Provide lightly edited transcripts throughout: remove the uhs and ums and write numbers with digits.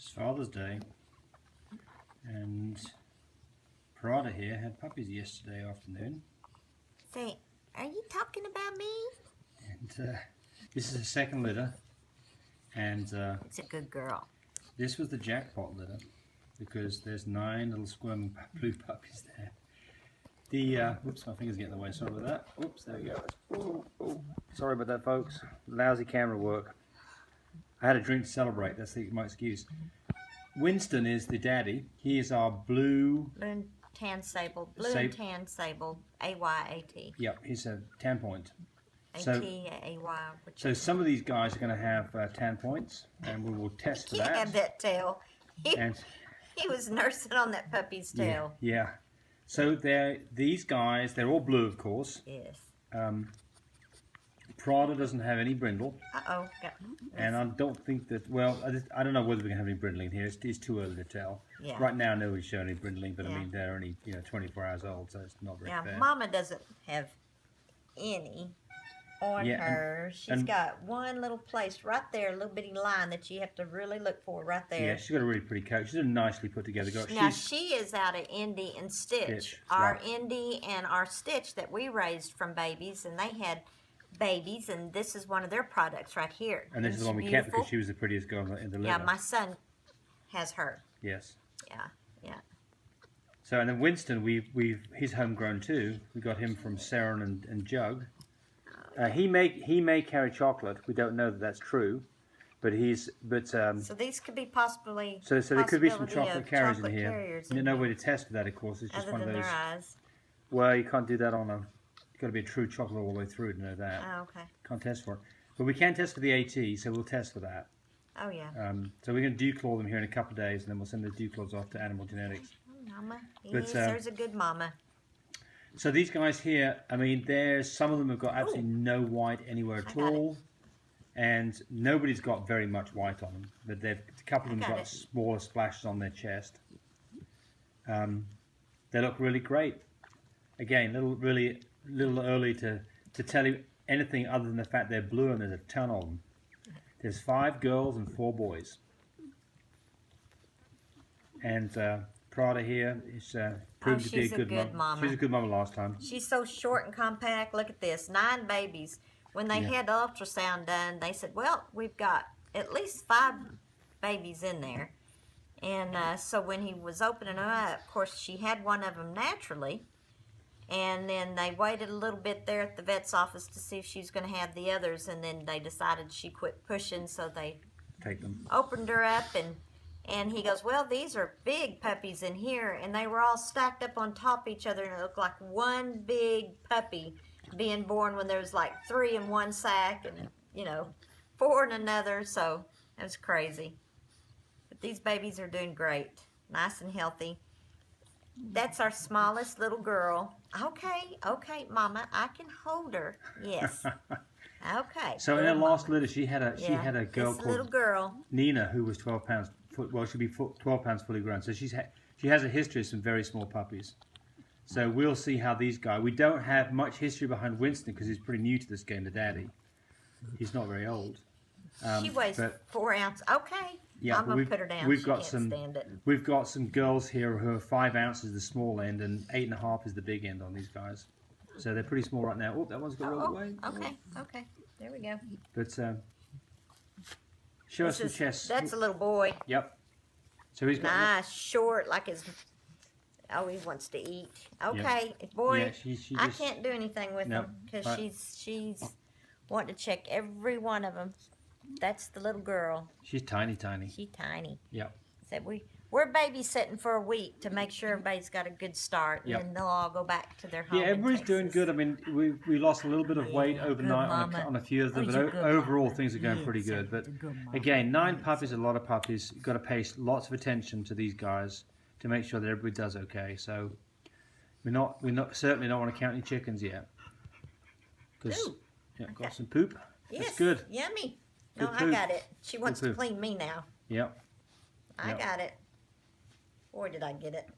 It's Father's Day, and Prada here had puppies yesterday afternoon. Say, are you talking about me? And this is a second litter, and It's a good girl. this was the jackpot litter because there's 9 little squirming blue puppies there. The oops, my finger's getting in the way. Sorry about that. Oops, there we go. Oh. Sorry about that, folks. Lousy camera work. I had a drink to celebrate. That's my excuse. Winston is the daddy. He is our blue and tan sable. Blue and tan sable. A-Y-A-T. Yep, he's a tan point. A-T-A-Y. So some of these guys are going to have tan points, and we will test for that. He can't have that tail. He was nursing on that puppy's tail. Yeah. So these guys, they're all blue, of course. Yes. Prada doesn't have any brindle. Uh-oh. And I don't think that, well, I don't know whether we can have any brindling here. It's too early to tell. Yeah. Right now, nobody's showing any brindling, but I mean, they're only 24 hours old, so it's not very fair. Yeah, Mama doesn't have any on her. She's got one little place right there, a little bitty line that you have to really look for right there. Yeah, she's got a really pretty coat. She's a nicely put together girl. Now, she is out of Indy and Stitch. Our Indy and our Stitch that we raised from babies, and they had babies, and this is one of their products right here. And this is the one we kept because she was the prettiest girl in the litter. Yeah, my son has her. Yes. Yeah. So, and then Winston, he's homegrown too. We got him from Saren and Jug. He may carry chocolate. We don't know that that's true, but so these could be possibly. So there could be some chocolate carriers in here. Carriers no way to test for that, of course. It's just other one of than those. Their eyes. Well, you can't do that on a. You've got to be a true chocolate all the way through to know that. Oh, okay. Can't test for it, but we can test for the AT, so we'll test for that. Oh yeah. So we're going to declaw them here in a couple of days, and then we'll send the declaws off to Animal Genetics. Oh, Mama, yes, there's a good mama. So these guys here, I mean, some of them have got absolutely no white anywhere at all, and nobody's got very much white on them. But a couple of them got smaller splashes on their chest. They look really great. Again, really little early to tell you anything other than the fact they're blue and there's a ton of them. There's 5 girls and 4 boys. And Prada here is proved to be a good mama. She was a good mama last time. She's so short and compact. Look at this, 9 babies. When they had the ultrasound done, they said, well, we've got at least 5 babies in there. And so when he was opening them up, of course, she had one of them naturally. And then they waited a little bit there at the vet's office to see if she was going to have the others. And then they decided she quit pushing, so they opened her up. And he goes, well, these are big puppies in here. And they were all stacked up on top of each other. And it looked like one big puppy being born when there was like 3 in one sack and, 4 in another. So it was crazy. But these babies are doing great. Nice and healthy. That's our smallest little girl. Okay, Mama, I can hold her. Yes. Okay. So in her last litter, she had a girl called little girl Nina, who was 12 pounds. Well, she'd be 12 pounds fully grown. So she has a history of some very small puppies. So we'll see how these guys. We don't have much history behind Winston because he's pretty new to this game, the daddy. He's not very old. She weighs 4 ounces. Okay. Yeah, I'm gonna put her down. We've got some girls here who are 5 ounces the small end and 8.5 is the big end on these guys. So they're pretty small right now. Oh, that one's got rolled away. Okay. There we go. But show us the chest. That's a little boy. Yep. So he's got nice, short, like his. Oh, he wants to eat. Okay, boy. Yeah, I can't do anything with him because she's wanting to check every one of them. That's the little girl. She's tiny. She's tiny. Yep. So we're babysitting for a week to make sure everybody's got a good start, and then they'll all go back to their home. Yeah, everybody's doing good. I mean, we lost a little bit of weight overnight on a few of them, but overall things are going pretty good. But again, 9 puppies, a lot of puppies. You've got to pay lots of attention to these guys to make sure that everybody does okay. So we're certainly not want to count any chickens yet. Because got some poop. Yes, that's good. Yummy. No, I got it. She wants to clean me now. Yep. I got it. Boy, did I get it.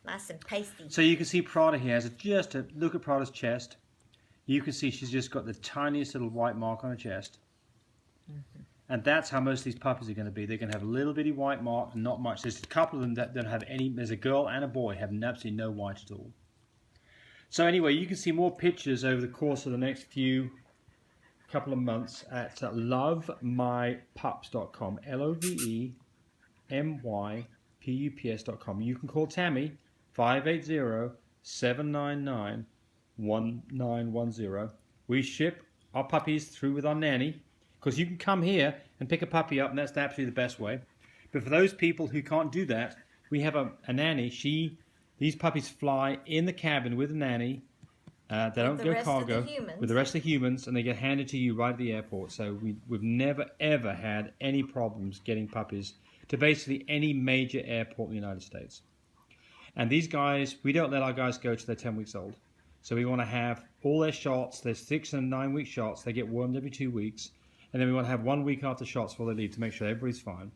Nice and pasty. So you can see Prada here has just a look at Prada's chest. You can see she's just got the tiniest little white mark on her chest. And that's how most of these puppies are going to be. They're going to have a little bitty white mark and not much. There's a couple of them that don't have any. There's a girl and a boy have absolutely no white at all. So anyway, you can see more pictures over the course of the next couple of months at lovemypups.com. LOVEMYPUPS.com. You can call Tammy 580-799-1910. We ship our puppies through with our nanny, because you can come here and pick a puppy up, and that's absolutely the best way. But for those people who can't do that, we have a nanny. These puppies fly in the cabin with a nanny. They don't go cargo with the rest of the humans, and they get handed to you right at the airport. So we've never ever had any problems getting puppies to basically any major airport in the United States. And these guys, we don't let our guys go till they're 10 weeks old. So we want to have all their shots. There's 6 and 9 week shots. They get wormed every 2 weeks. And then we want to have 1 week after shots before they leave to make sure everybody's fine.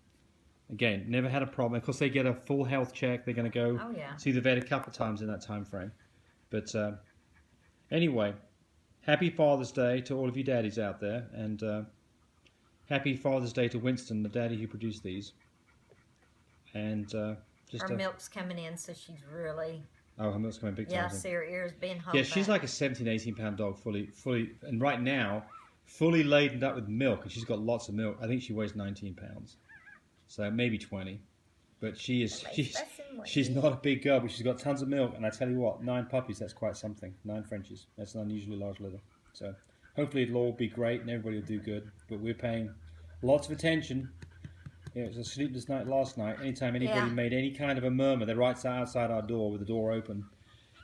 Again, never had a problem. Of course, they get a full health check. They're going to go see the vet a couple of times in that time frame. But anyway, happy Father's Day to all of you daddies out there. And happy Father's Day to Winston, the daddy who produced these. And just her milk's coming in, so she's really... Oh, her milk's coming big time. Yeah, see her ears being held Yeah, she's like a 17, 18 pound dog, fully, and right now, fully laden up with milk, and she's got lots of milk. I think she weighs 19 pounds, so maybe 20. But she's not a big girl, but she's got tons of milk. And I tell you what, 9 puppies, that's quite something. 9 Frenchies, that's an unusually large litter. So hopefully it'll all be great and everybody will do good. But we're paying lots of attention. Yeah, it was a sleepless night last night. Anytime anybody made any kind of a murmur, they're right outside our door with the door open.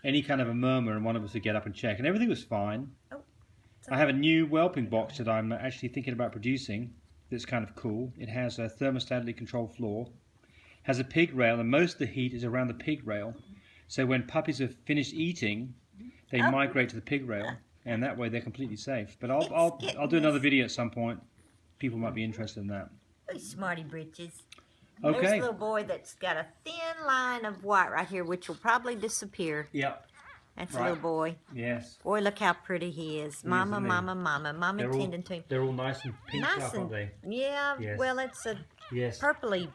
Any kind of a murmur, and one of us would get up and check, and everything was fine. Oh, I have a new whelping box that I'm actually thinking about producing. That's kind of cool. It has a thermostatically controlled floor, has a pig rail, and most of the heat is around the pig rail. So when puppies have finished eating, they migrate to the pig rail, and that way they're completely safe. But I'll do another video at some point. People might be interested in that. Oh, smarty britches. Okay. There's a little boy that's got a thin line of white right here, which will probably disappear. Yep. That's a little boy. Yes. Boy, look how pretty he is. Mama, mama, mama. Mama tending to him. They're all nice and pink up, aren't they? Yeah, yes. Well, it's a purpley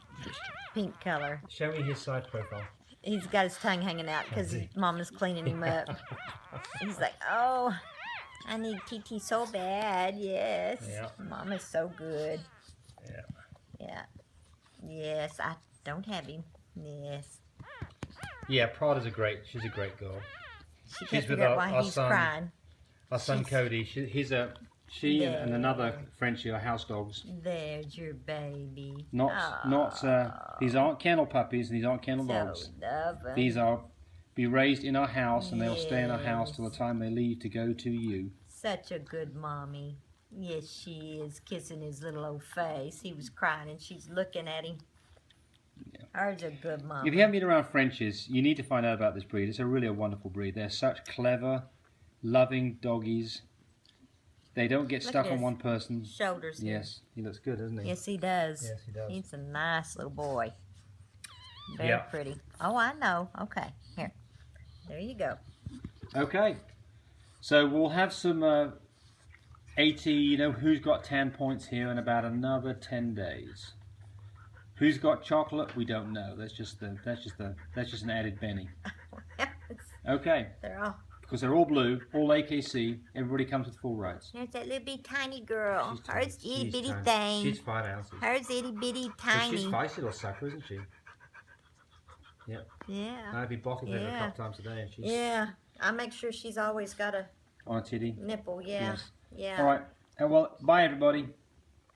pink color. Show me his side profile. He's got his tongue hanging out because Mama's cleaning him up. He's like, oh, I need TT so bad. Yes. Yeah. Mama's so good. Yeah. Yeah. Yes, I don't have him. Yes. Yeah, Prada's she's a great girl. She's with our son. Crying. Our son Cody. She and another Frenchie are house dogs. There's your baby. These aren't kennel puppies. These aren't kennel dogs. Lovely. These are be raised in our house, and they'll stay in our house till the time they leave to go to you. Such a good mommy. Yes, she is, kissing his little old face. He was crying, and she's looking at him. Yeah. Hers a good mom. If you haven't been around Frenchies, you need to find out about this breed. It's really a wonderful breed. They're such clever, loving doggies. They don't get stuck on one person's shoulders. Yes, he looks good, doesn't he? Yes, he does. Yes, he does. He's a nice little boy. Very pretty. Oh, I know. Okay, here. There you go. Okay. So we'll have some 80, who's got 10 points here in about another 10 days. Who's got chocolate? We don't know. That's just an added Benny. Okay. Because they're all blue, all AKC. Everybody comes with full rights. There's that little bitty tiny girl. Hers itty bitty thing. She's 5 ounces. Hers itty bitty tiny. She's feisty little sucker, isn't she? Yeah. Yeah. I'd be bottled her a couple times a day. And she's I make sure she's always got a on a titty. nipple. Yeah. Yes. Yeah. All right. Well, bye everybody.